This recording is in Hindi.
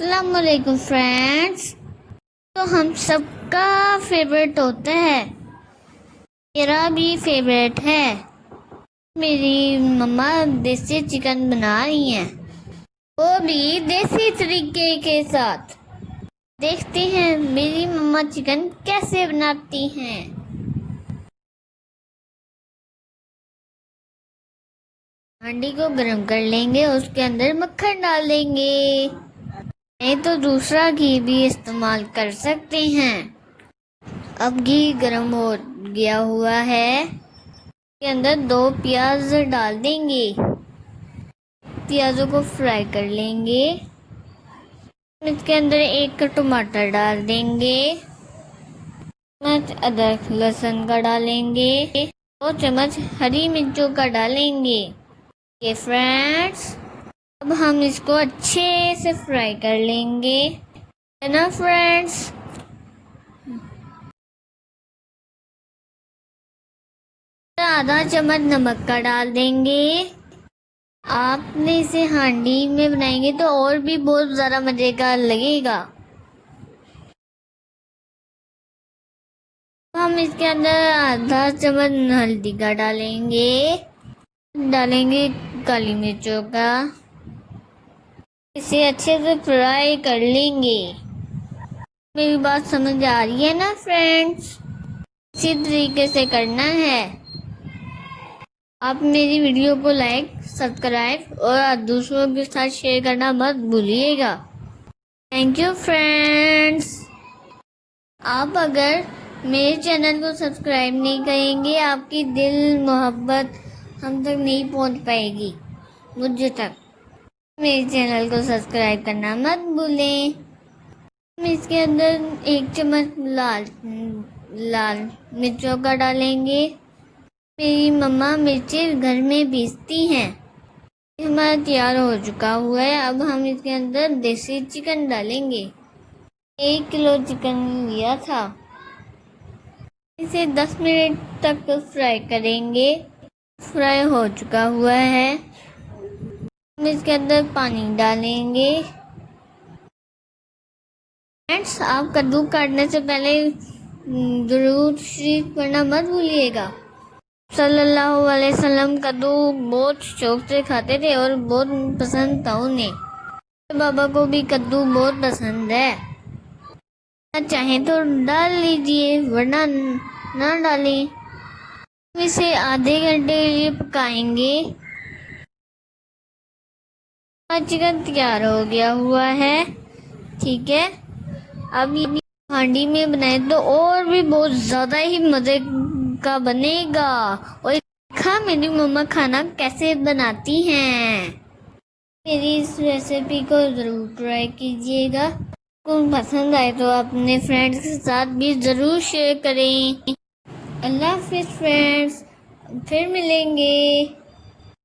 अस्सलाम वालेकुम फ्रेंड्स। तो हम सबका फेवरेट होता है, मेरा भी फेवरेट है। मेरी मम्मा देसी चिकन बना रही हैं, वो भी देसी तरीके के साथ। देखते हैं मेरी मम्मा चिकन कैसे बनाती हैं। हांडी को गरम कर लेंगे, उसके अंदर मक्खन डाल देंगे, नहीं तो दूसरा घी भी इस्तेमाल कर सकते हैं। अब घी गरम हो गया हुआ है, इसके अंदर 2 प्याज डाल देंगे, प्याजों को फ्राई कर लेंगे। इसके अंदर 1 टमाटर डाल देंगे, चम्मच अदरक लहसुन का डालेंगे, 2 चम्मच हरी मिर्चों का डालेंगे। ये फ्रेंड्स, अब हम इसको अच्छे से फ्राई कर लेंगे, है ना फ्रेंड्स। आधा चम्मच नमक का डाल देंगे। आपने इसे हांडी में बनाएंगे तो और भी बहुत ज़्यादा मज़े का लगेगा। हम इसके अंदर आधा चम्मच हल्दी का डालेंगे काली मिर्चों का। इसे अच्छे से फ्राई कर लेंगे। मेरी बात समझ आ रही है ना फ्रेंड्स? इसी तरीके से करना है। आप मेरी वीडियो को लाइक, सब्सक्राइब और दूसरों के साथ शेयर करना मत भूलिएगा। Thank you friends. आप अगर मेरे चैनल को सब्सक्राइब नहीं करेंगे, आपकी दिल मोहब्बत हम तक नहीं पहुंच पाएगी, मुझे तक। मेरे चैनल को सब्सक्राइब करना मत भूलें। हम इसके अंदर 1 चम्मच लाल मिर्चों का डालेंगे। मेरी मम्मा मिर्चें घर में पीसती हैं। हमारा तैयार हो चुका हुआ है। अब हम इसके अंदर देसी चिकन डालेंगे। 1 किलो चिकन लिया था, इसे 10 मिनट तक फ्राई करेंगे। फ्राई हो चुका हुआ है। हम इसके अंदर पानी डालेंगे। फ्रेंड्स, आप कद्दू काटने से पहले दुरूद शरीफ पढ़ना मत भूलिएगा। सल्लल्लाहु अलैहि वसल्लम कद्दू बहुत शौक से खाते थे और बहुत पसंद था उन्हें। बाबा को भी कद्दू बहुत पसंद है। चाहें तो डाल लीजिए, वरना ना डालें। इसे आधे घंटे के लिए पकाएंगे। चिकन तैयार हो गया हुआ है, ठीक है। अब ये हांडी में बनाए तो और भी बहुत ज़्यादा ही मज़े का बनेगा। और देखा मेरी मम्मा खाना कैसे बनाती हैं। मेरी इस रेसिपी को ज़रूर ट्राई कीजिएगा। आपको पसंद आए तो अपने फ्रेंड्स के साथ भी ज़रूर शेयर करें। अल्लाह हाफिज़ फ्रेंड्स, फिर मिलेंगे।